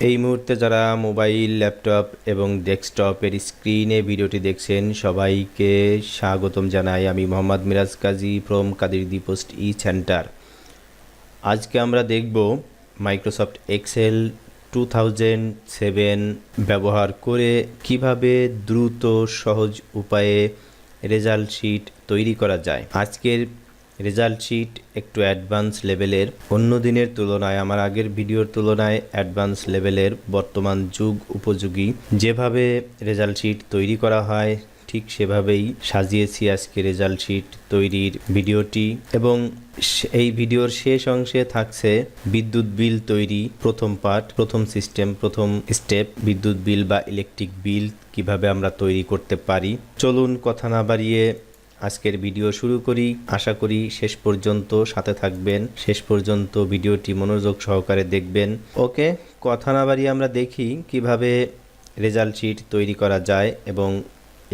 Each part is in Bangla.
এই মুহূর্তে যারা মোবাইল, ল্যাপটপ এবং ডেস্কটপের স্ক্রিনে ভিডিওটি দেখছেন সবাইকে স্বাগতম জানাই। আমি Mohammad Miraj Kazi from Kadir the post E centre. আজকে আমরা দেখব মাইক্রোসফট এক্সেল 2007 ব্যবহার করে কিভাবে দ্রুত সহজ উপায়ে রেজাল্ট শিট তৈরি করা যায়। আজকের রেজাল্ট শিট একটু অ্যাডভান্স লেভেলের, অন্য দিনের তুলনায় আমার আগের ভিডিওর তুলনায় অ্যাডভান্স লেভেলের, বর্তমান যুগ উপযোগী যেভাবে রেজাল্ট শিট তৈরি করা হয় ঠিক সেভাবেই সাজিয়েছি আজকে রেজাল্ট শিট তৈরির ভিডিওটি। এবং এই ভিডিওর শেষ অংশে থাকছে বিদ্যুৎ বিল তৈরি প্রথম পার্ট, প্রথম সিস্টেম, প্রথম স্টেপ, বিদ্যুৎ বিল বা ইলেকট্রিক বিল কিভাবে আমরা তৈরি করতে পারি। চলুন কথা না বাড়িয়ে আজকের ভিডিও শুরু করি। আশা করি শেষ পর্যন্ত সাথে থাকবেন, শেষ পর্যন্ত ভিডিওটি মনোযোগ সহকারে দেখবেন। ওকে, কথা না বাড়িয়ে আমরা দেখি কিভাবে রেজাল্ট শিট তৈরি করা যায় এবং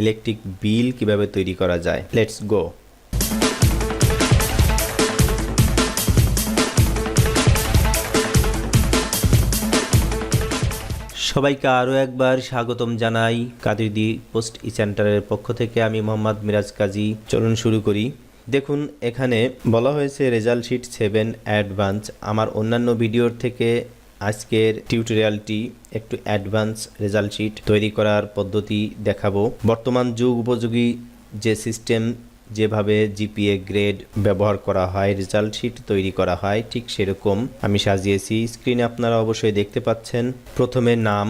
ইলেকট্রিক বিল কিভাবে তৈরি করা যায়। Let's go. সবাইকে আরও একবার স্বাগতম জানাই কাদির দি পোস্ট ই সেন্টারের পক্ষ থেকে। আমি মোহাম্মদ মিরাজ কাজী। চলুন শুরু করি। দেখুন, এখানে বলা হয়েছে রেজাল্ট শিট 7 অ্যাডভান্স। আমার অন্যান্য ভিডিওর থেকে আজকের টিউটোরিয়ালটি একটু অ্যাডভান্স রেজাল্ট শিট তৈরি করার পদ্ধতি দেখাবো। বর্তমান যুগ উপযোগী যে সিস্টেম, যেভাবে জিপিএ গ্রেড ব্যবহার করা হয়, রেজাল্ট শিট তৈরি করা হয়, ঠিক সেরকম আমি সাজিয়েছি। স্ক্রিনে আপনারা অবশ্যই দেখতে পাচ্ছেন। প্রথমে নাম,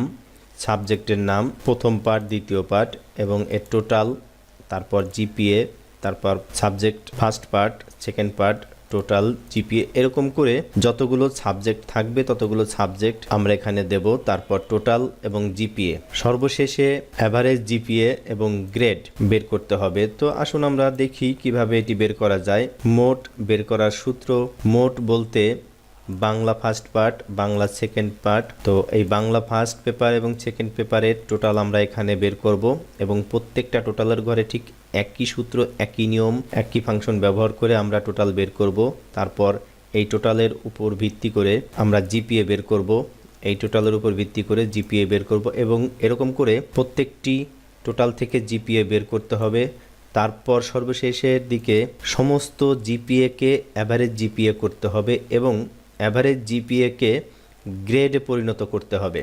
সাবজেক্টের নাম, প্রথম পার্ট, দ্বিতীয় পার্ট এবং এর টোটাল, তারপর জিপিএ, তারপর subject first part, second part, total, GPA, এরকম করে যতগুলো সাবজেক্ট থাকবে ততগুলো সাবজেক্ট আমরা এখানে দেব। তারপর টোটাল এবং জিপিএ, সর্বশেষে অ্যাভারেজ জিপিএ এবং গ্রেড বের করতে হবে। তো আসুন আমরা দেখি কিভাবে এটি বের করা যায়। মোট বের করার সূত্র, মোট বলতে Bangla first part, Bangla second part. তো এই বাংলা ফার্স্ট পেপার এবং সেকেন্ড পেপারের টোটাল আমরা এখানে বের করব এবং প্রত্যেকটা টোটালের ঘরে ঠিক একই সূত্র, একই নিয়ম, একই ফাংশন ব্যবহার করে আমরা টোটাল বের করব। তারপর এই টোটালের উপর ভিত্তি করে আমরা জিপিএ বের করব, এই টোটালের উপর ভিত্তি করে জিপিএ বের করব এবং এরকম করে প্রত্যেকটি টোটাল থেকে জিপিএ বের করতে হবে। তারপর সর্বশেষের দিকে সমস্ত জিপিএকে অ্যাভারেজ জিপিএ করতে হবে এবং অ্যাভারেজ জিপিএকে গ্রেডে পরিণত করতে হবে।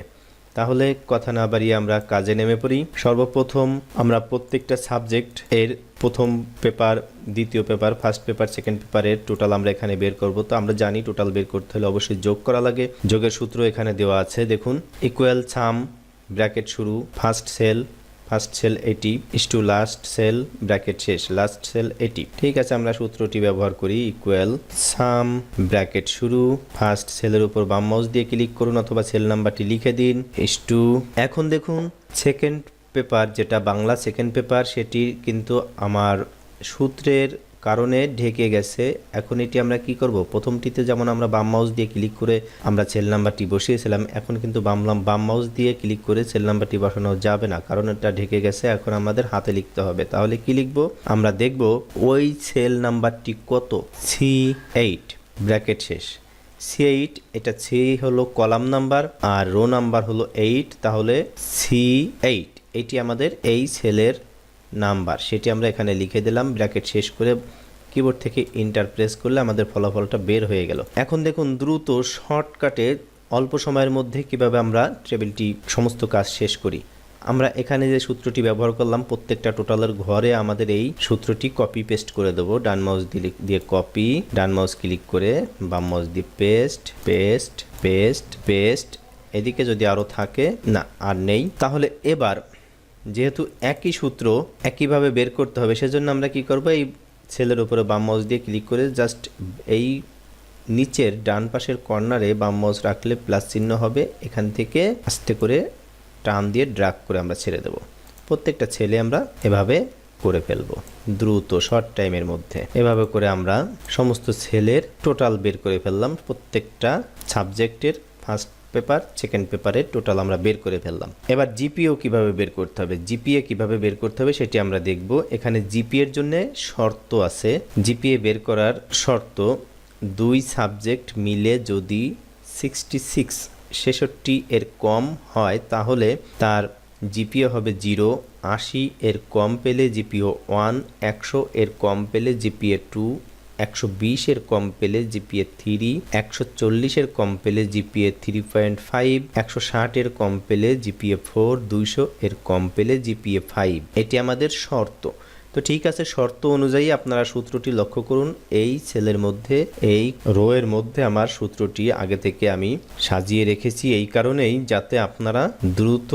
তাহলে কথা না বাড়িয়ে আমরা কাজে নেমে পড়ি। সর্বপ্রথম আমরা প্রত্যেকটা সাবজেক্ট এর প্রথম পেপার, দ্বিতীয় পেপার, ফার্স্ট পেপার, সেকেন্ড পেপারের টোটাল আমরা এখানে বের করব। তো আমরা জানি টোটাল বের করতে হলে অবশ্যই যোগ করা লাগে। যোগের সূত্র এখানে দেওয়া আছে, দেখুন। ইকুয়াল সাম, ব্র্যাকেট শুরু, ফার্স্ট সেল এটি is to last sell, bracket শেষ, লাস্ট সেল এটি। ঠিক আছে, আমরা সূত্রটি ব্যবহার করি। ইকুয়াল সাম, ব্র্যাকেট শুরু, ফার্স্ট সেলের উপর বাম মাউস দিয়ে ক্লিক করুন অথবা সেল নাম্বারটি লিখে দিন, ইস টু। এখন দেখুন সেকেন্ড পেপার, যেটা বাংলা সেকেন্ড পেপার, সেটি কিন্তু আমার সূত্রের কারণে ঢেকে গেছে। এখন এটি আমরা কি করব, প্রথমটিতে যেমন আমরা বাম মাউস দিয়ে ক্লিক করে আমরা সেল নাম্বারটি বসিয়েছিলাম, এখন কিন্তু বাম মাউস দিয়ে ক্লিক করে সেল নাম্বারটি বসানো যাবে না, কারণ এটা ঢেকে গেছে। এখন আমাদের হাতে লিখতে হবে। তাহলে কি লিখব, আমরা দেখব ওই সেল নাম্বারটি কত, C8, ব্র্যাকেট শেষ। C8, এটা সি হলো কলাম নাম্বার আর রো নাম্বার হলো 8, তাহলে C8 এটি আমাদের এই সেলের নাম্বার, সেটি আমরা এখানে লিখে দিলাম। ব্র্যাকেট শেষ করে কিবোর্ড থেকে এন্টার প্রেস করলে আমাদের ফলাফলটা বের হয়ে গেল। এখন দেখুন দ্রুত শর্টকাটে অল্প সময়ের মধ্যে কিভাবে আমরা টেবিলটি সমস্ত কাজ শেষ করি। আমরা এখানে যে সূত্রটি ব্যবহার করলাম, প্রত্যেকটা টোটালের ঘরে আমাদের এই সূত্রটি কপি পেস্ট করে দেবো। ডান মাউস দিয়ে কপি, ডান মাউস ক্লিক করে বাম মাউস দিয়ে পেস্ট পেস্ট পেস্ট পেস্ট। এদিকে যদি আরও থাকে, না আর নেই, তাহলে এবার যেহেতু একই সূত্র একইভাবে বের করতে হবে, সেজন্য আমরা কি করব, এই সেলের উপরে বাম মাউস দিয়ে ক্লিক করে জাস্ট এই নিচের ডান পাশের কর্নারে বাম মাউস রাখলে প্লাস চিহ্ন হবে, এখান থেকে আস্তে করে টান দিয়ে ড্র্যাগ করে আমরা ছেড়ে দেব। প্রত্যেকটা ছেলে আমরা এভাবে করে ফেলবো দ্রুত শর্ট টাইমের মধ্যে। এভাবে করে আমরা সমস্ত সেলের টোটাল বের করে ফেললাম। প্রত্যেকটা সাবজেক্টের ফার্স্ট পেপার, সেকেন্ড পেপারের টোটাল আমরা বের করে ফেললাম। এবার জিপিএ কিভাবে বের করতে হবে, জিপিএ কিভাবে বের করতে হবে সেটি আমরা দেখব। এখানে জিপিএর জন্য শর্ত আছে। জিপিএ বের করার শর্ত, দুই সাবজেক্ট মিলে যদি 66 66 এর কম হয় তাহলে তার জিপিএ হবে 0, 80 এর কম পেলে জিপিএ 1, 100 এর কম পেলে জিপিএ 2, 120 এর কম পেলে জিপিএ 3, 140 এর কম পেলে জিপিএ 3.5, 160 এর কম পেলে জিপিএ 4, 200 এর কম পেলে জিপিএ 5। এটি আমাদের শর্ত। তো ঠিক আছে, শর্ত অনুযায়ী আপনারা সূত্রটি লক্ষ্য করুন। এই সেলের মধ্যে, এই রো এর মধ্যে আমার সূত্রটি আগে থেকে আমি সাজিয়ে রেখেছি এই কারণেই যাতে আপনারা দ্রুত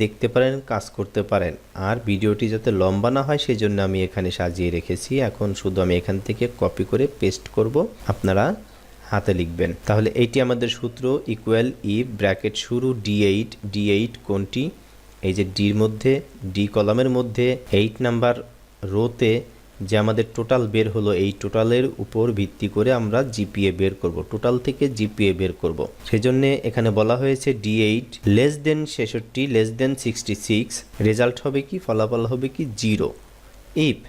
দেখতে পারেন, কাজ করতে পারেন, আর ভিডিওটি যাতে লম্বা না হয় সেই জন্য আমি এখানে সাজিয়ে রেখেছি। এখন শুধু আমি এখান থেকে কপি করে পেস্ট করব, আপনারা হাতে লিখবেন। তাহলে এইটি আমাদের সূত্র, ইকুয়াল ইফ ব্র্যাকেট শুরু D8 কোনটি, এই যে ডির মধ্যে, ডি কলামের মধ্যে 8 নাম্বার রোতে যে আমাদের টোটাল বের হলো, এই টোটালের উপর ভিত্তি করে আমরা জিপিএ বের করব, টোটাল থেকে জিপিএ বের করব। সেজন্য এখানে বলা হয়েছে D8 less than 66 less than 66, result হবে কি, ফলাফল হবে কি 0। ইফ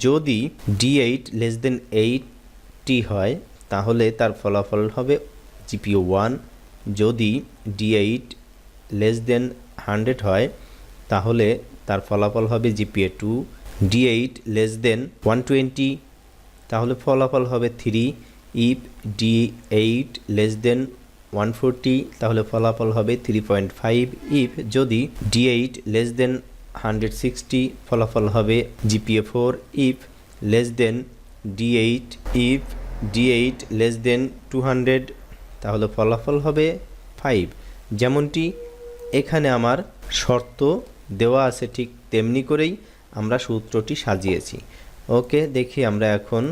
যদি D8 লেস দেন 80 হয় তাহলে তার ফলাফল হবে জিপিএ 1, যদি D8 লেস দেন 100 হয় তাহলে তার ফলাফল হবে জিপিএ 2, D8 লেস দেন 120 তাহলে ফলাফল হবে 3, ইফ D8 লেস দেন 140 তাহলে ফলাফল হবে 3.5, ইফ যদি D8 লেস দেন 160 ফলাফল হবে GPA 4, if less than D8 if D8 less than 200 তাহলে ফলাফল হবে 5। যেমনটি এখানে আমার শর্ত দেওয়া আছে ঠিক তেমনি করেই আমরা সূত্রটি সাজিয়েছি। ওকে, দেখি আমরা এখন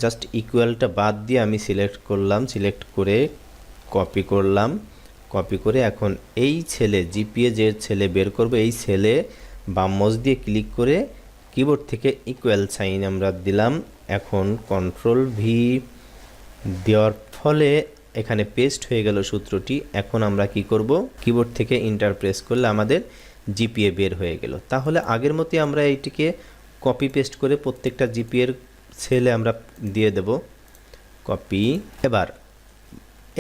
জাস্ট ইকুয়ালটা বাদ দিয়ে আমি সিলেক্ট করলাম, সিলেক্ট করে কপি করলাম, কপি করে এখন এই ছেলে জিপিএ যে ছেলে বের করব এই ছেলে বাম মাউস দিয়ে ক্লিক করে কিবোর্ড থেকে ইকুয়াল সাইন আমরা দিলাম। এখন কন্ট্রোল ভি দেওয়ার ফলে এখানে পেস্ট হয়ে গেল সূত্রটি। এখন আমরা কি করব, কিবোর্ড থেকে এন্টার প্রেস করলে আমাদের জিপিএ বের হয়ে গেল। তাহলে আগের মতোই আমরা এইটিকে কপি পেস্ট করে প্রত্যেকটা জিপিএর সেলে আমরা দিয়ে দেব কপি। এবার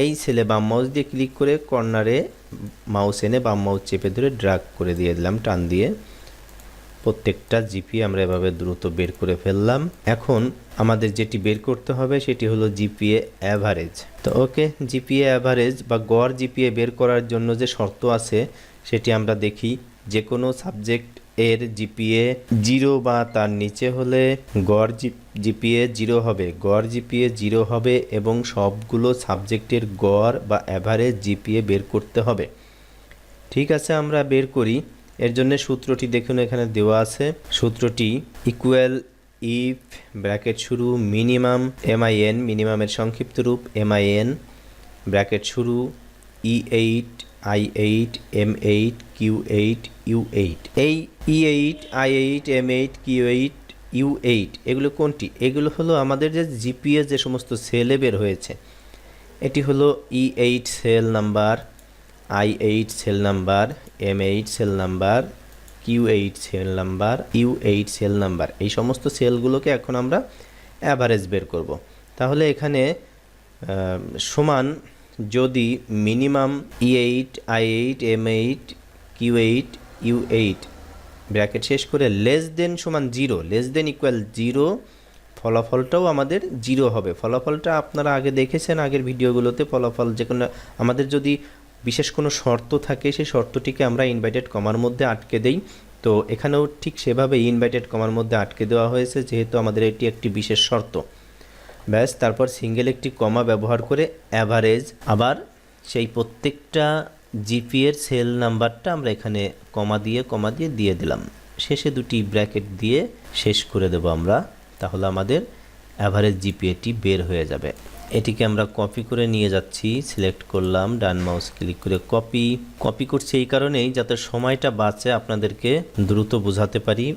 এই সেলে বাম মাউস দিয়ে ক্লিক করে কর্নারে মাউস এনে বাম মাউস চেপে ধরে ড্র্যাগ করে দিয়ে দিলাম টান দিয়ে। প্রত্যেকটা জিপিএ আমরা এভাবে দ্রুত বের করে ফেললাম। এখন আমাদের যেটি বের করতে হবে সেটি হলো জিপিএ অ্যাভারেজ। তো ওকে, জিপিএ অ্যাভারেজ বা গড় জিপিএ বের করার জন্য যে শর্ত আছে সেটি আমরা দেখি। যে কোনো সাবজেক্ট এর জিপিএ 0 বা তার নিচে হলে গড় জিপিএ 0 হবে, গড় জিপিএ 0 হবে এবং সবগুলো সাবজেক্টের গড় বা অ্যাভারেজ জিপিএ বের করতে হবে। ঠিক আছে, আমরা বের করি। এর জন্য সূত্রটি দেখুন এখানে দেওয়া আছে। সূত্রটি ইকুয়াল ইফ ব্র্যাকেট শুরু মিনিমাম MIN, মিনিমামের সংক্ষিপ্ত রূপ MIN, ব্র্যাকেট শুরু E8 I8 M8 Q8 U8। এই E8 I8 M8 Q8 U8 এগুলো কোনটি? এগুলো হলো আমাদের যে জিপিএ যে সমস্ত সেলে বের হয়েছে। এটি হলো E8 cell number, I8 cell number, M8 cell number, Q8 cell number, U8 cell number. এই সমস্ত সেলগুলোকে এখন আমরা অ্যাভারেজ বের করব। তাহলে এখানে সমান যদি minimum E8 I8 M8 Q8 U8 bracket শেষ করে লেস দেন সমান 0, লেস দেন ইকুয়াল 0, ফলাফলটাও আমাদের 0 হবে। ফলাফলটা আপনারা আগে দেখেছেন আগের ভিডিওগুলোতে। ফলাফল যে কোনো আমাদের যদি বিশেষ কোনো শর্ত থাকে সেই শর্তটিকে আমরা ইনভার্টেড কমার মধ্যে আটকে দেই। তো এখানেও ঠিক সেভাবে ইনভার্টেড কমার মধ্যে আটকে দেওয়া হয়েছে, যেহেতু আমাদের এটি একটি বিশেষ শর্ত। ব্যাস, তারপর সিঙ্গেল একটি কমা ব্যবহার করে অ্যাভারেজ, আবার সেই প্রত্যেকটা জিপিএর সেল নাম্বারটা আমরা এখানে কমা দিয়ে দিয়ে দিলাম। শেষে দুটি ব্র্যাকেট দিয়ে শেষ করে দেব আমরা। তাহলে আমাদের অ্যাভারেজ জিপিএটি বের হয়ে যাবে। এটিকে আমরা কপি করে নিয়ে যাচ্ছি, সিলেক্ট করলাম, ডান মাউস ক্লিক করে কপি করছি এই কারণেই যাতে সময়টা বাঁচে, আপনাদেরকে দ্রুত বোঝাতে পারি,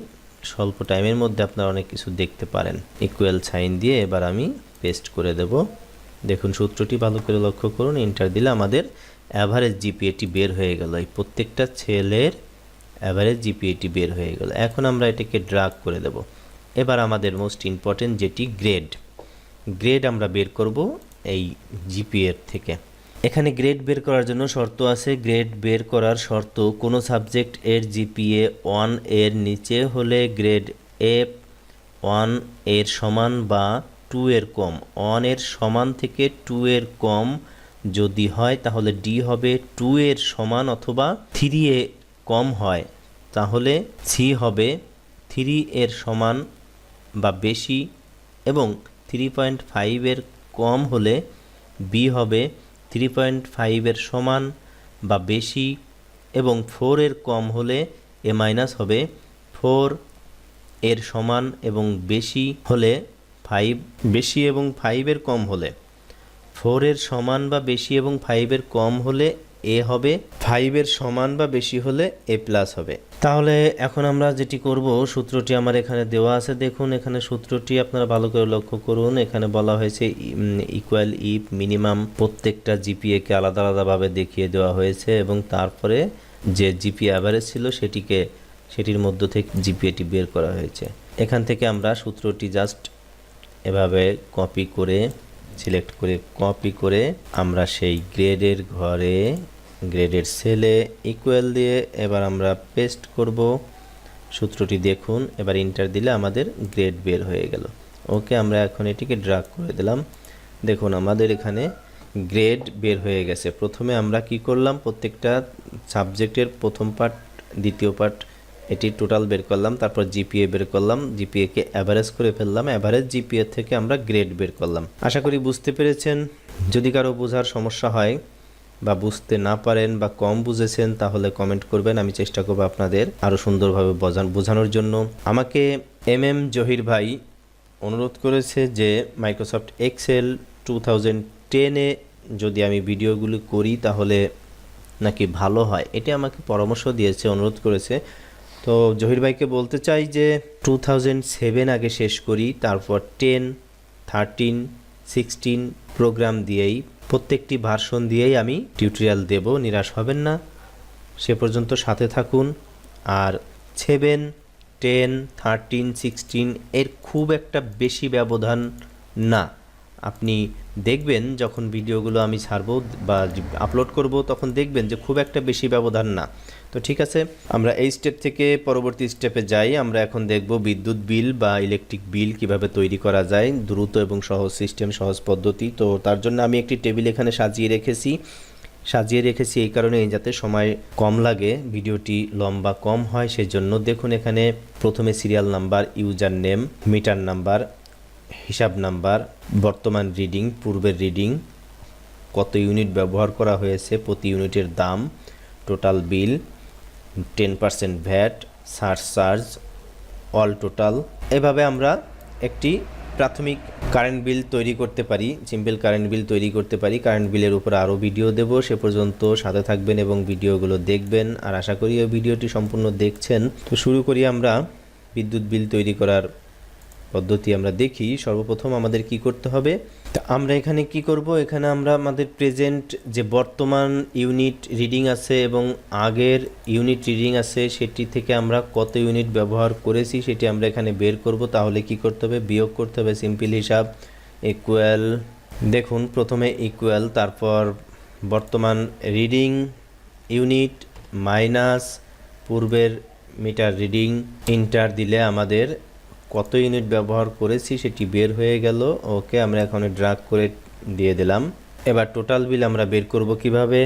স্বল্প টাইমের মধ্যে আপনারা অনেক কিছু দেখতে পারেন। ইকুয়াল সাইন দিয়ে এবার আমি পেস্ট করে দেব। দেখুন সূত্রটি ভালো করে লক্ষ্য করুন, এন্টার দিলে আমাদের অ্যাভারেজ জিপিএটি বের হয়ে গেল। এই প্রত্যেকটা ছেলের অ্যাভারেজ জিপিএটি বের হয়ে গেল। এখন আমরা এটাকে ড্র্যাগ করে দেব। এবার আমাদের মোস্ট ইম্পর্টেন্ট যেটি গ্রেড আমরা বের করব এই জিপিএর থেকে। এখানে গ্রেড বের করার জন্য শর্ত আছে। গ্রেড বের করার শর্ত, কোনো সাবজেক্ট এর জিপিএ 1 এর নিচে হলে গ্রেড এফ 1 এর সমান বা 2 এর কম, 1 এর সমান থেকে 2 এর কম যদি হয় তাহলে ডি হবে, 2 এর সমান অথবা 3 এ কম হয় তাহলে সি হবে, 3 এর সমান বা বেশি এবং 3.5 এর কম হলে বি হবে, 3.5 এর সমান বা বেশি এবং 4 এর কম হলে এ মাইনাস হবে, 4 এর সমান এবং বেশি হলে 5, বেশি এবং 5 এর কম হলে, 4 এর সমান বা বেশি এবং 5 এর কম হলে এ হবে, 5 এর সমান বা বেশি হলে এ প্লাস হবে। তাহলে এখন আমরা যেটি করব, সূত্রটি আমার এখানে দেওয়া আছে, দেখুন এখানে সূত্রটি আপনারা ভালো করে লক্ষ্য করুন। এখানে বলা হয়েছে ইকুয়াল ইফ মিনিমাম, প্রত্যেকটা জিপিএ কে আলাদা আলাদাভাবে দেখিয়ে দেওয়া হয়েছে এবং তারপরে যে জিপিএ অ্যাভারেজ ছিল সেটির মধ্য থেকে জিপিএটি বের করা হয়েছে। এখান থেকে আমরা সূত্রটি জাস্ট এভাবে কপি করে সিলেক্ট করে কপি করে আমরা সেই গ্রেডের ঘরে গ্রেডের সেলে ইকুয়াল দিয়ে এবার আমরা পেস্ট করব সূত্রটি। দেখুন এবার এন্টার দিলে আমাদের গ্রেড বের হয়ে গেল। ওকে, আমরা এখন এটিকে ড্র্যাগ করে দিলাম। দেখুন আমাদের এখানে গ্রেড বের হয়ে গেছে। প্রথমে আমরা কি করলাম, প্রত্যেকটা সাবজেক্টের প্রথম পার্ট দ্বিতীয় পার্ট এটি টোটাল বের করলাম, তারপর জিপিএ বের করলাম, জিপিএ কে অ্যাভারেজ করে ফেললাম, অ্যাভারেজ জিপিএ থেকে আমরা গ্রেড বের করলাম। আশা করি বুঝতে পেরেছেন। যদি কারো বোঝার সমস্যা হয় বা বুঝতে না পারেন বা কম বুঝেছেন তাহলে কমেন্ট করবেন, আমি চেষ্টা করব আপনাদের আরও সুন্দরভাবে বোঝানোর জন্য। আমাকে জহির ভাই অনুরোধ করেছে যে মাইক্রোসফট এক্সেল 2010-এ যদি আমি ভিডিওগুলো করি তাহলে নাকি ভালো হয়, এটি আমাকে পরামর্শ দিয়েছে, অনুরোধ করেছে। তো জহির ভাইকে বলতে চাই যে 2007 আগে শেষ করি, তারপর 10, 13, 16 প্রোগ্রাম দিয়েই প্রত্যেকটি ভার্সন দিয়েই আমি টিউটোরিয়াল দেব, নিরাশ হবেন না, সে পর্যন্ত সাথে থাকুন। আর 7, 10, 13, 16 এর খুব একটা বেশি ব্যবধান না। আপনি দেখবেন যখন ভিডিওগুলো আমি ছাড়বো বা আপলোড করব তখন দেখবেন যে খুব একটা বেশি ব্যবধান না। তো ঠিক আছে, আমরা এই স্টেপ থেকে পরবর্তী স্টেপে যাই। আমরা এখন দেখব বিদ্যুৎ বিল বা ইলেকট্রিক বিল কিভাবে তৈরি করা যায়, দ্রুত এবং সহজ সিস্টেম, সহজ পদ্ধতি। তো তার জন্য আমি একটি টেবিল এখানে সাজিয়ে রেখেছি এই কারণে যাতে সময় কম লাগে, ভিডিওটি লম্বা কম হয় সেই জন্য। দেখুন এখানে প্রথমে serial number, user name, metre number, হিসাব নাম্বার, বর্তমান রিডিং, পূর্বের রিডিং, কত ইউনিট ব্যবহার করা হয়েছে, প্রতি ইউনিটের দাম, total bill, 10% VAT, surcharge, all total. এভাবে আমরা একটি প্রাথমিক কারেন্ট বিল তৈরি করতে পারি, সিম্পল কারেন্ট বিল তৈরি করতে পারি। কারেন্ট বিলের উপর আরও ভিডিও দেব, সে পর্যন্ত সাথে থাকবেন এবং ভিডিওগুলো দেখবেন। আর আশা করি এই ভিডিওটি সম্পূর্ণ দেখছেন। তো শুরু করি আমরা বিদ্যুৎ বিল তৈরি করার পদ্ধতি আমরা দেখি। সর্বপ্রথম আমাদের কি করতে হবে, তা আমরা এখানে কি করব, এখানে আমরা আমাদের প্রেজেন্ট যে বর্তমান ইউনিট রিডিং আছে এবং আগের ইউনিট রিডিং আছে সেটি থেকে আমরা কত ইউনিট ব্যবহার করেছি সেটি আমরা এখানে বের করব। তাহলে কি করতে হবে, বিয়োগ করতে হবে, সিম্পল হিসাব, ইকুয়াল। দেখুন প্রথমে ইকুয়াল, তারপর বর্তমান রিডিং ইউনিট মাইনাস পূর্বের মিটার রিডিং, ইন্টার দিলে আমাদের কত ইউনিট ব্যবহার করেছি সেটি বের হয়ে গেল। ওকে, আমরা এখন ড্র্যাগ করে দিয়ে দিলাম। এবার টোটাল বিল আমরা বের করব কিভাবে,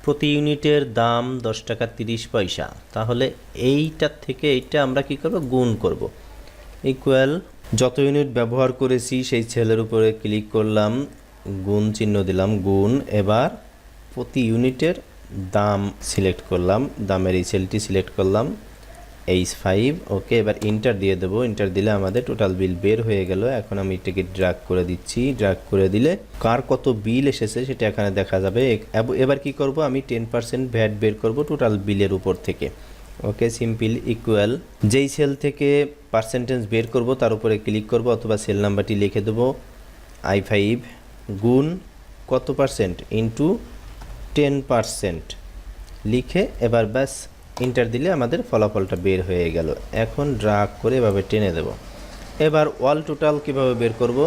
প্রতি ইউনিটের দাম 10 টাকা 30 পয়সা। তাহলে এইটার থেকে এইটা আমরা কি করব, গুণ করব। ইকুয়াল, যত ইউনিট ব্যবহার করেছি সেই সেলের উপরে ক্লিক করলাম, গুণ চিহ্ন দিলাম, গুণ। এবার প্রতি ইউনিটের দাম সিলেক্ট করলাম, দামের এই সেলটি সিলেক্ট করলাম, H5। ওকে, এবার ইন্টার দিয়ে দেবো, ইন্টার দিলে আমাদের টোটাল বিল বের হয়ে গেল। এখন আমি এটাকে ড্র্যাগ করে দিচ্ছি, ড্র্যাগ করে দিলে কার কত বিল এসেছে সেটা এখানে দেখা যাবে। এবার কি করব, আমি 10% ভ্যাট বের করব টোটাল বিলের উপর থেকে। ওকে, সিম্পল ইকুয়াল, যেই সেল থেকে পার্সেন্টেজ বের করব তার উপরে ক্লিক করব অথবা সেল নাম্বারটি লিখে দেবো I5 গুণ কত পার্সেন্ট ইন্টু 10% লিখে এবার ব্যাস ইন্টার দিলে আমাদের ফলাফলটা বের হয়ে গেল। এখন ড্র্যাগ করে এভাবে টেনে দেব। এবার অল টোটাল কীভাবে বের করব,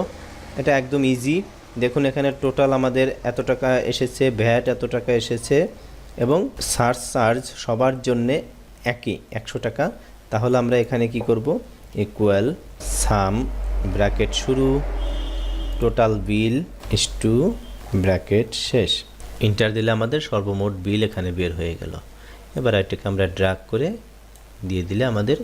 এটা একদম ইজি। দেখুন এখানে টোটাল আমাদের এত টাকা এসেছে, ভ্যাট এত টাকা এসেছে এবং সার্চ চার্জ সবার জন্যে একই 100 টাকা। তাহলে আমরা এখানে কি করব, ইকুয়াল সাম ব্র্যাকেট শুরু total bill is to bracket শেষ, ইন্টার দিলে আমাদের সর্বমোট বিল এখানে বের হয়ে গেল। এবার এটাকে আমরা ড্র্যাগ করে দিয়ে দিলে আমাদের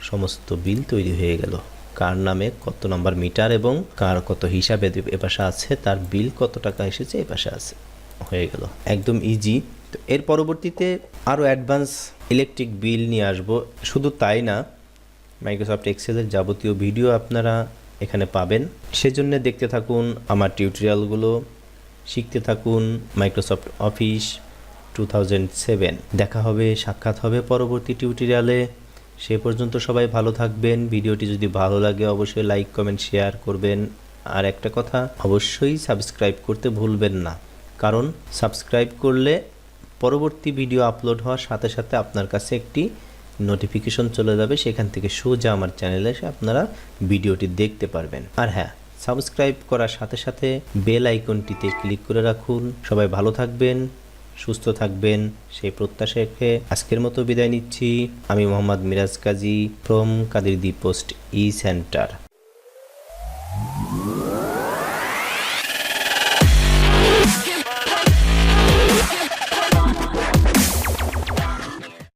সমস্ত বিল তৈরি হয়ে গেল, কার নামে কত নাম্বার মিটার এবং কার কত হিসাবে এ পাশে আছে, তার বিল কত টাকা এসেছে এ পাশে আছে, হয়ে গেল একদম ইজি। তো এর পরবর্তীতে আরও অ্যাডভান্স ইলেকট্রিক বিল নিয়ে আসব। শুধু তাই না, মাইক্রোসফট এক্সেলের যাবতীয় ভিডিও আপনারা এখানে পাবেন, সেজন্য দেখতে থাকুন আমার টিউটোরিয়ালগুলো, শিখতে থাকুন মাইক্রোসফট অফিস 2007। দেখা হবে, সাক্ষাৎ হবে পরবর্তী টিউটোরিয়ালে। সে পর্যন্ত সবাই ভালো থাকবেন। ভিডিওটি যদি ভালো লাগে অবশ্যই লাইক কমেন্ট শেয়ার করবেন। আর একটা কথা, অবশ্যই সাবস্ক্রাইব করতে ভুলবেন না, কারণ সাবস্ক্রাইব করলে পরবর্তী ভিডিও আপলোড হওয়ার সাথে সাথে আপনার কাছে একটি নোটিফিকেশন চলে যাবে, সেখান থেকে সোজা আমার চ্যানেলে এসে আপনারা ভিডিওটি দেখতে পারবেন। আর হ্যাঁ, সাবস্ক্রাইব করার সাথে সাথে বেল আইকনটিতে ক্লিক করে রাখুন। সবাই ভালো থাকবেন, সুস্থ থাকবেন সেই প্রত্যাশা রেখে আজকের মতো বিদায় নিচ্ছি। আমি Mohammad Miraj Kazi from Kadirdi post E centre.